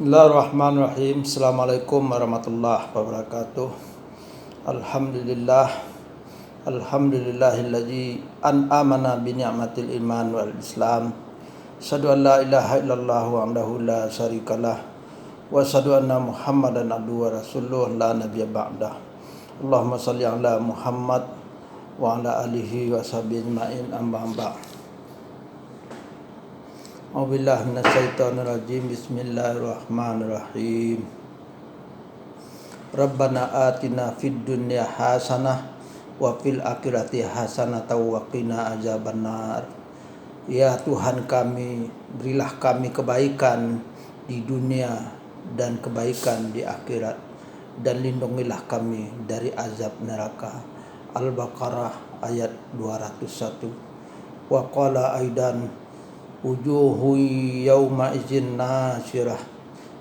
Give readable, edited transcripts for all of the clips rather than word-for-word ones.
Bismillahirrahmanirrahim. Assalamualaikum warahmatullahi wabarakatuh. Alhamdulillah. Alhamdulillahilladzi an'amana bi ni'matil iman wal islam. Asyhadu an la ilaha illallah wahdahu la syarikalah wa asyhadu anna Muhammadan abduhu wa rasuluh la nabiyya ba'dah. Allahumma shalli ala Muhammad wa ala alihi wa sahbihi ajma'in, amma ba'd. A'udzubillahi minasyaitonir rajim. Bismillahirrahmanirrahim. Rabbana atina fid dunya hasanah wa fil akhirati hasanah wa qina azabannar. Ya Tuhan kami, berilah kami kebaikan di dunia dan kebaikan di akhirat, dan lindungilah kami dari azab neraka. Al-Baqarah ayat 201. Wa qala aidan wujuhu yawma izin nasirah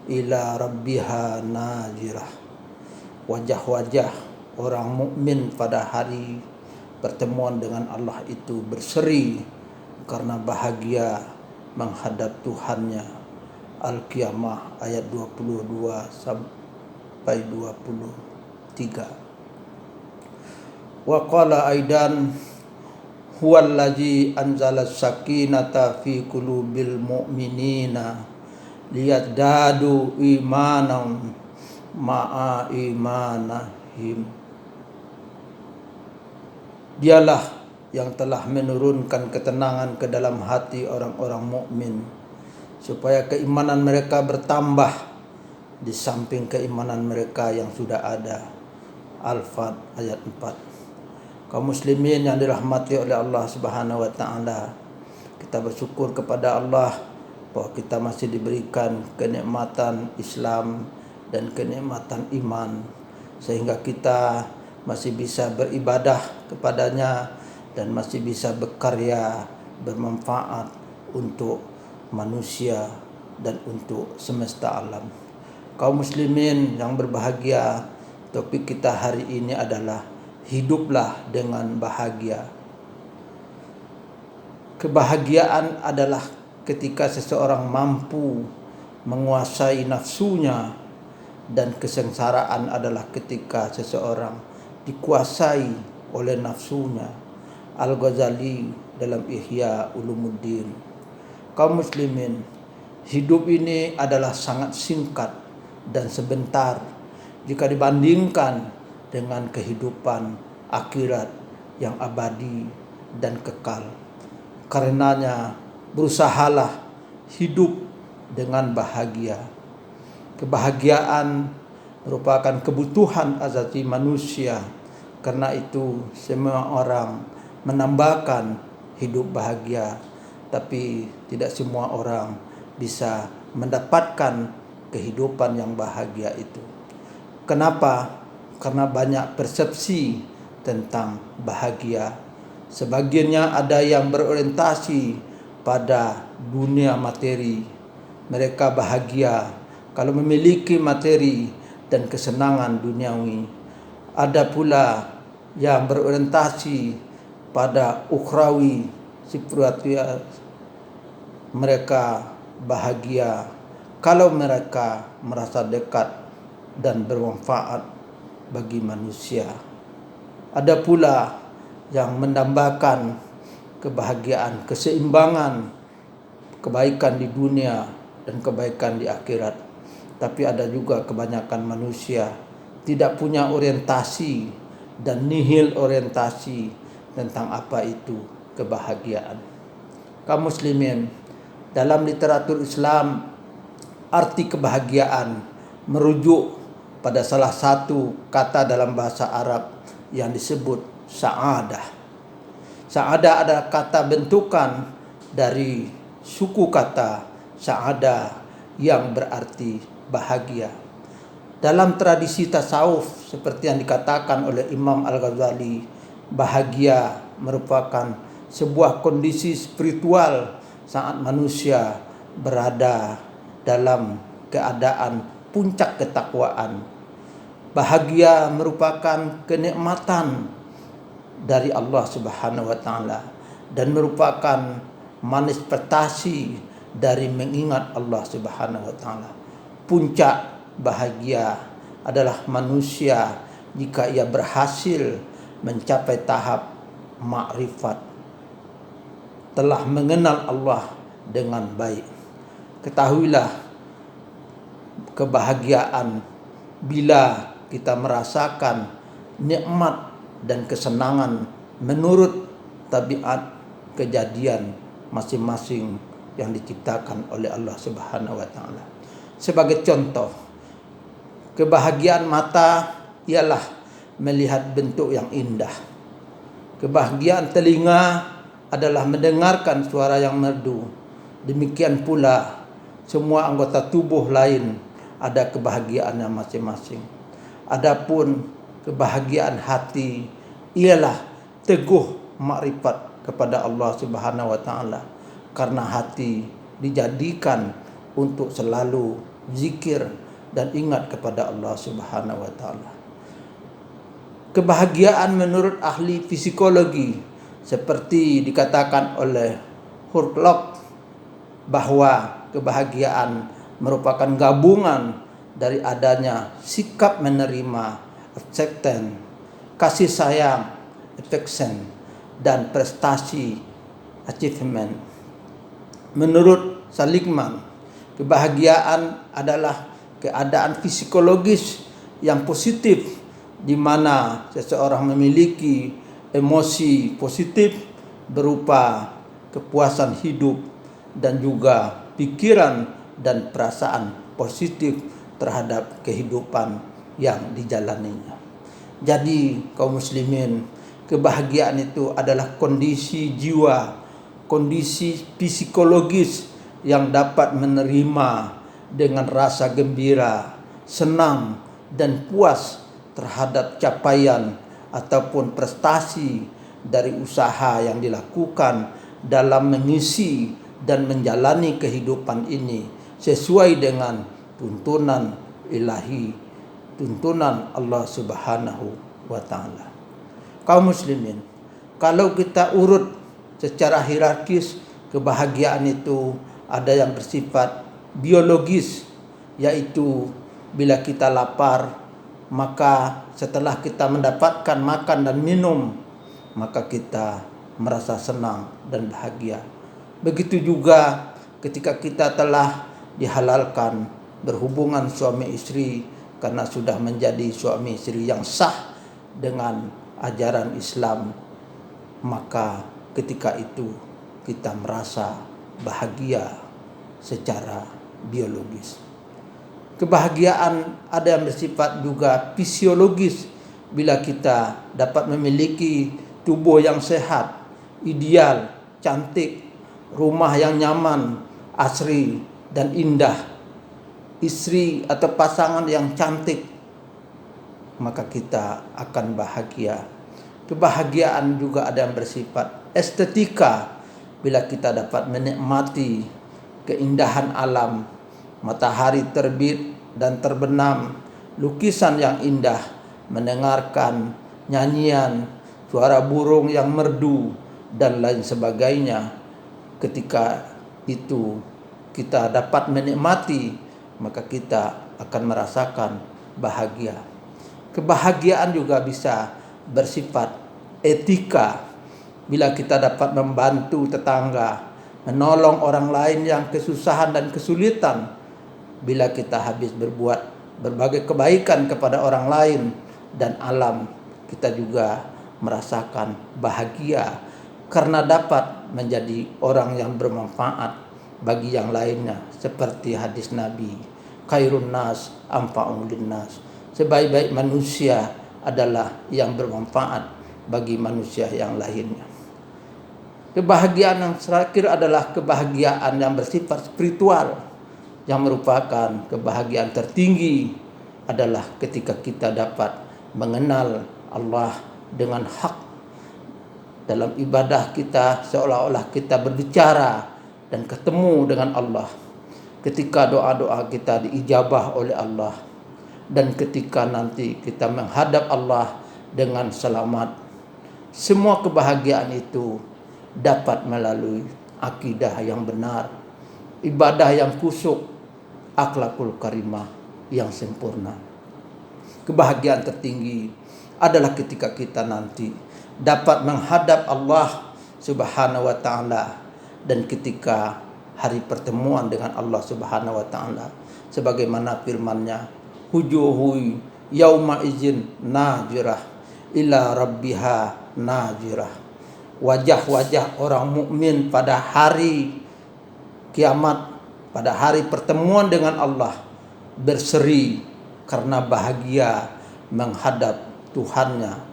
ila rabbiha nazirah. Wajah-wajah orang mukmin pada hari pertemuan dengan Allah itu berseri karena bahagia menghadap Tuhannya. Al-Qiyamah ayat 22 sampai 23. Wa qala aidan huwallazi anzala sakinata fi qulubil mu'minina liyazdadu imanan ma'a imanahim. Dialah yang telah menurunkan ketenangan ke dalam hati orang-orang mukmin supaya keimanan mereka bertambah di samping keimanan mereka yang sudah ada. Al-Fat ayat 4. Kaum muslimin yang dirahmati oleh Allah Subhanahu wa taala, kita bersyukur kepada Allah bahwa kita masih diberikan kenikmatan Islam dan kenikmatan iman, sehingga kita masih bisa beribadah kepadanya dan masih bisa berkarya bermanfaat untuk manusia dan untuk semesta alam. Kaum muslimin yang berbahagia, topik kita hari ini adalah hiduplah dengan bahagia. Kebahagiaan adalah ketika seseorang mampu menguasai nafsunya, dan kesengsaraan adalah ketika seseorang dikuasai oleh nafsunya. Al-Ghazali dalam Ihya Ulumuddin. Kaum muslimin, hidup ini adalah sangat singkat dan sebentar jika dibandingkan dengan kehidupan akhirat yang abadi dan kekal. Karenanya berusahalah hidup dengan bahagia. Kebahagiaan merupakan kebutuhan asasi manusia. Karena itu semua orang menambahkan hidup bahagia, tapi tidak semua orang bisa mendapatkan kehidupan yang bahagia itu. Kenapa? Karena banyak persepsi tentang bahagia. Sebagiannya ada yang berorientasi pada dunia materi. Mereka bahagia kalau memiliki materi dan kesenangan duniawi. Ada pula yang berorientasi pada ukhrawi, spiritual. Mereka bahagia kalau mereka merasa dekat dan bermanfaat bagi manusia. Ada pula yang menambahkan kebahagiaan, keseimbangan, kebaikan di dunia dan kebaikan di akhirat. Tapi ada juga kebanyakan manusia tidak punya orientasi dan nihil orientasi tentang apa itu kebahagiaan. Kaum muslimin, dalam literatur Islam, arti kebahagiaan merujuk pada salah satu kata dalam bahasa Arab yang disebut sa'adah. Sa'adah adalah kata bentukan dari suku kata sa'adah yang berarti bahagia. Dalam tradisi tasawuf, seperti yang dikatakan oleh Imam Al-Ghazali, bahagia merupakan sebuah kondisi spiritual saat manusia berada dalam keadaan puncak ketakwaan. Bahagia merupakan kenikmatan dari Allah Subhanahu wa taala dan merupakan manifestasi dari mengingat Allah Subhanahu wa taala. puncak bahagia adalah manusia jika ia berhasil mencapai tahap makrifat, telah mengenal Allah dengan baik. Ketahuilah, kebahagiaan bila kita merasakan nikmat dan kesenangan menurut tabiat kejadian masing-masing yang diciptakan oleh Allah Subhanahu wa taala. Sebagai contoh, kebahagiaan mata ialah melihat bentuk yang indah. Kebahagiaan telinga adalah mendengarkan suara yang merdu. Demikian pula semua anggota tubuh lain ada kebahagiaannya masing-masing. Adapun kebahagiaan hati ialah teguh makrifat kepada Allah Subhanahu wa taala, karena hati dijadikan untuk selalu zikir dan ingat kepada Allah Subhanahu wa taala. Kebahagiaan menurut ahli psikologi seperti dikatakan oleh Hurlock bahwa kebahagiaan merupakan gabungan dari adanya sikap menerima, acceptance, kasih sayang, affection, dan prestasi, achievement. Menurut Seligman, kebahagiaan adalah keadaan psikologis yang positif di mana seseorang memiliki emosi positif berupa kepuasan hidup dan juga pikiran dan perasaan positif terhadap kehidupan yang dijalaninya. Jadi kaum muslimin, kebahagiaan itu adalah kondisi jiwa, kondisi psikologis yang dapat menerima dengan rasa gembira, senang, dan puas terhadap capaian ataupun prestasi dari usaha yang dilakukan dalam mengisi dan menjalani kehidupan ini sesuai dengan tuntunan ilahi, tuntunan Allah Subhanahu wa taala. Kaum muslimin, kalau kita urut secara hierarkis, kebahagiaan itu ada yang bersifat biologis, yaitu bila kita lapar, maka setelah kita mendapatkan makan dan minum, maka kita merasa senang dan bahagia. Begitu juga ketika kita telah dihalalkan berhubungan suami istri karena sudah menjadi suami istri yang sah dengan ajaran Islam, maka ketika itu kita merasa bahagia secara biologis. Kebahagiaan ada yang bersifat juga fisiologis bila kita dapat memiliki tubuh yang sehat, ideal, cantik, rumah yang nyaman, asri dan indah, istri atau pasangan yang cantik, maka kita akan bahagia. Kebahagiaan juga ada yang bersifat estetika bila kita dapat menikmati keindahan alam, matahari terbit dan terbenam, lukisan yang indah, mendengarkan nyanyian, suara burung yang merdu, dan lain sebagainya. Ketika itu kita dapat menikmati, maka kita akan merasakan bahagia. Kebahagiaan juga bisa bersifat etika bila kita dapat membantu tetangga, menolong orang lain yang kesusahan dan kesulitan. Bila kita habis berbuat berbagai kebaikan kepada orang lain dan alam, kita juga merasakan bahagia karena dapat menjadi orang yang bermanfaat bagi yang lainnya, seperti hadis Nabi, khairun nas anfa'un linnas, sebaik-baik manusia adalah yang bermanfaat bagi manusia yang lainnya. Kebahagiaan yang terakhir adalah kebahagiaan yang bersifat spiritual, yang merupakan kebahagiaan tertinggi adalah ketika kita dapat mengenal Allah dengan hak. Dalam ibadah kita seolah-olah kita berbicara dan ketemu dengan Allah. Ketika doa-doa kita diijabah oleh Allah, dan ketika nanti kita menghadap Allah dengan selamat. Semua kebahagiaan itu dapat melalui akidah yang benar, ibadah yang khusyuk, akhlakul karimah yang sempurna. Kebahagiaan tertinggi adalah ketika kita nanti dapat menghadap Allah Subhanahu wa taala, dan ketika hari pertemuan dengan Allah Subhanahu wa taala sebagaimana firman-Nya, wujuhu yauma izin najirah ila rabbiha najirah. Wajah-wajah orang mukmin pada hari kiamat, pada hari pertemuan dengan Allah, berseri karena bahagia menghadap Tuhannya.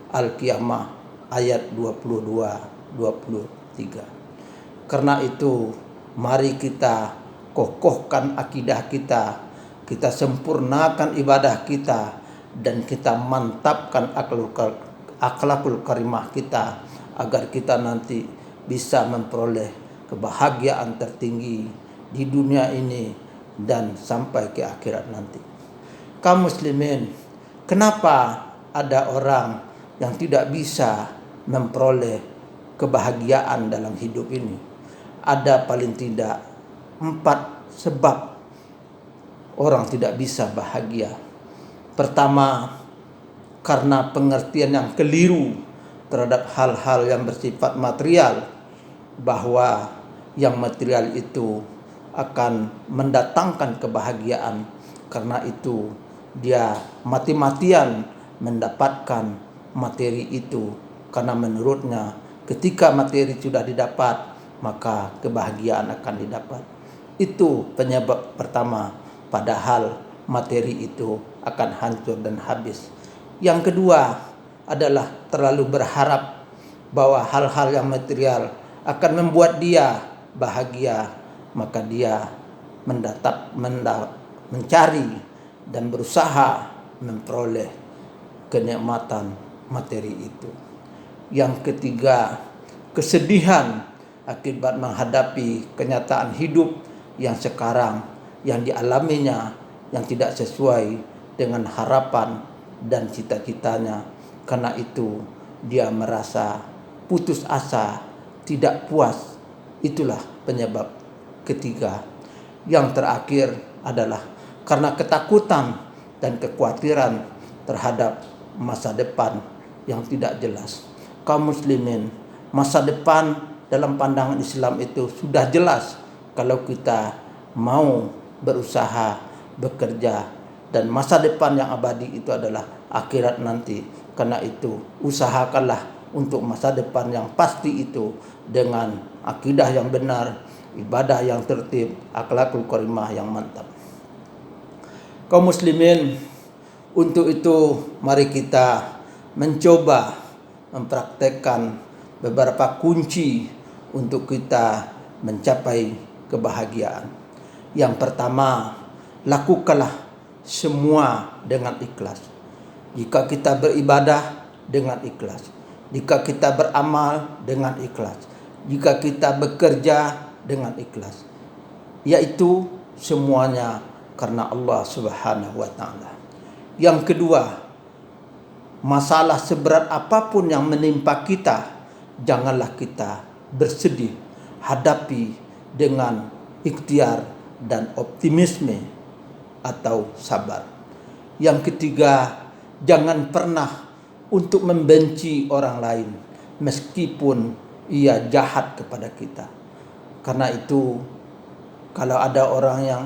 Al-Qiyamah ayat 22-23. Karena itu mari kita kokohkan akidah kita, kita sempurnakan ibadah kita, dan kita mantapkan akhlakul karimah kita agar kita nanti bisa memperoleh kebahagiaan tertinggi di dunia ini dan sampai ke akhirat nanti. Kaum muslimin, kenapa ada orang yang tidak bisa memperoleh kebahagiaan dalam hidup ini? Ada paling tidak 4 sebab orang tidak bisa bahagia. Pertama, karena pengertian yang keliru terhadap hal-hal yang bersifat material, bahwa yang material itu akan mendatangkan kebahagiaan. Karena itu dia mati-matian mendapatkan materi itu, karena menurutnya ketika materi sudah didapat maka kebahagiaan akan didapat. Itu penyebab pertama, padahal materi itu akan hancur dan habis. Yang kedua adalah terlalu berharap bahwa hal-hal yang material akan membuat dia bahagia, maka dia mencari dan berusaha memperoleh kenikmatan materi itu. Yang ketiga, kesedihan akibat menghadapi kenyataan hidup yang sekarang yang dialaminya yang tidak sesuai dengan harapan dan cita-citanya. Karena itu dia merasa putus asa, tidak puas. Itulah penyebab ketiga. Yang terakhir adalah karena ketakutan dan kekhawatiran terhadap masa depan yang tidak jelas. Kaum muslimin, masa depan dalam pandangan Islam itu sudah jelas kalau kita mau berusaha, bekerja, dan masa depan yang abadi itu adalah akhirat nanti. Karena itu usahakanlah untuk masa depan yang pasti itu dengan akidah yang benar, ibadah yang tertib, akhlakul karimah yang mantap. Kaum muslimin, untuk itu mari kita mencoba mempraktekkan beberapa kunci untuk kita mencapai kebahagiaan. Yang pertama, lakukanlah semua dengan ikhlas. Jika kita beribadah dengan ikhlas, jika kita beramal dengan ikhlas, jika kita bekerja dengan ikhlas, yaitu semuanya karena Allah Subhanahu wa taala. Yang kedua, masalah seberat apapun yang menimpa kita, janganlah kita bersedih, hadapi dengan ikhtiar dan optimisme atau sabar. Yang ketiga, jangan pernah untuk membenci orang lain meskipun ia jahat kepada kita. Karena itu kalau ada orang yang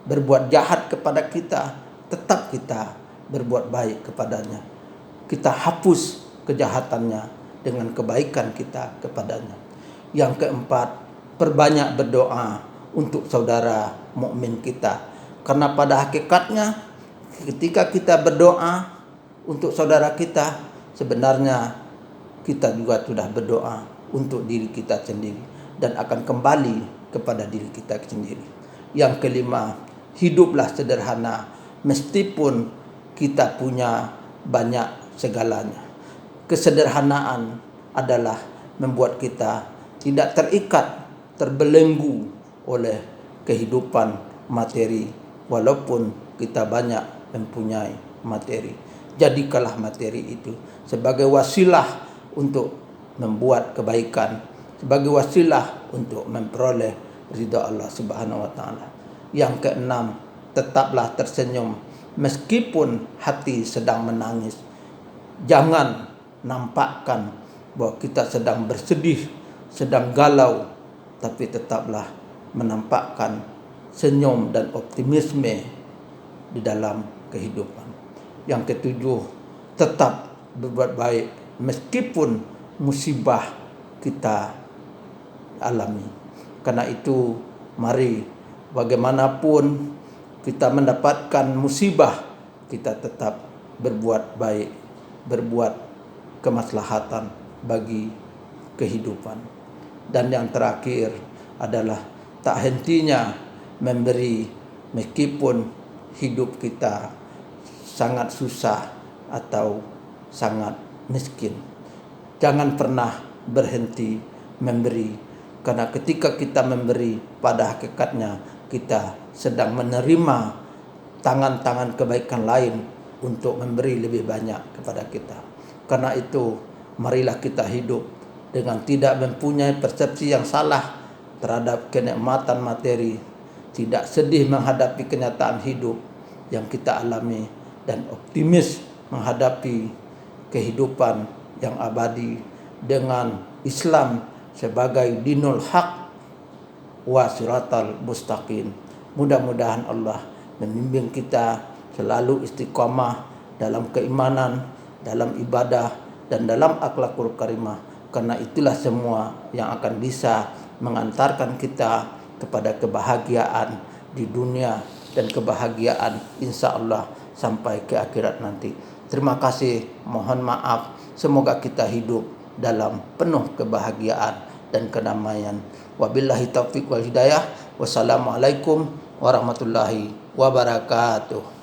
berbuat jahat kepada kita, tetap kita berbuat baik kepadanya. Kita hapus kejahatannya dengan kebaikan kita kepadanya. Yang keempat, perbanyak berdoa untuk saudara mukmin kita. Karena pada hakikatnya ketika kita berdoa untuk saudara kita, sebenarnya kita juga sudah berdoa untuk diri kita sendiri dan akan kembali kepada diri kita sendiri. Yang kelima, hiduplah sederhana meskipun kita punya banyak segalanya. Kesederhanaan adalah membuat kita tidak terikat, terbelenggu oleh kehidupan materi, walaupun kita banyak mempunyai materi. Jadikanlah materi itu sebagai wasilah untuk membuat kebaikan, sebagai wasilah untuk memperoleh ridha Allah Subhanahu wa taala. Yang keenam, tetaplah tersenyum meskipun hati sedang menangis. Jangan nampakkan bahwa kita sedang bersedih, sedang galau, tapi tetaplah menampakkan senyum dan optimisme di dalam kehidupan. Yang ketujuh, tetap berbuat baik meskipun musibah kita alami. Karena itu, mari bagaimanapun kita mendapatkan musibah, kita tetap berbuat baik, berbuat kemaslahatan bagi kehidupan. Dan yang terakhir adalah tak hentinya memberi meskipun hidup kita sangat susah atau sangat miskin. Jangan pernah berhenti memberi, karena ketika kita memberi, pada hakikatnya kita sedang menerima tangan-tangan kebaikan lain untuk memberi lebih banyak kepada kita. Karena itu, marilah kita hidup dengan tidak mempunyai persepsi yang salah terhadap kenikmatan materi, tidak sedih menghadapi kenyataan hidup yang kita alami, dan optimis menghadapi kehidupan yang abadi dengan Islam sebagai dinul haq wa siratal mustaqim. Mudah-mudahan Allah membimbing kita selalu istiqamah dalam keimanan, dalam ibadah, dan dalam akhlakul karimah. Karena itulah semua yang akan bisa mengantarkan kita kepada kebahagiaan di dunia dan kebahagiaan insya Allah sampai ke akhirat nanti. Terima kasih, mohon maaf. Semoga kita hidup dalam penuh kebahagiaan dan kedamaian. Wabillahi taufiq wal hidayah. Wassalamualaikum warahmatullahi wabarakatuh.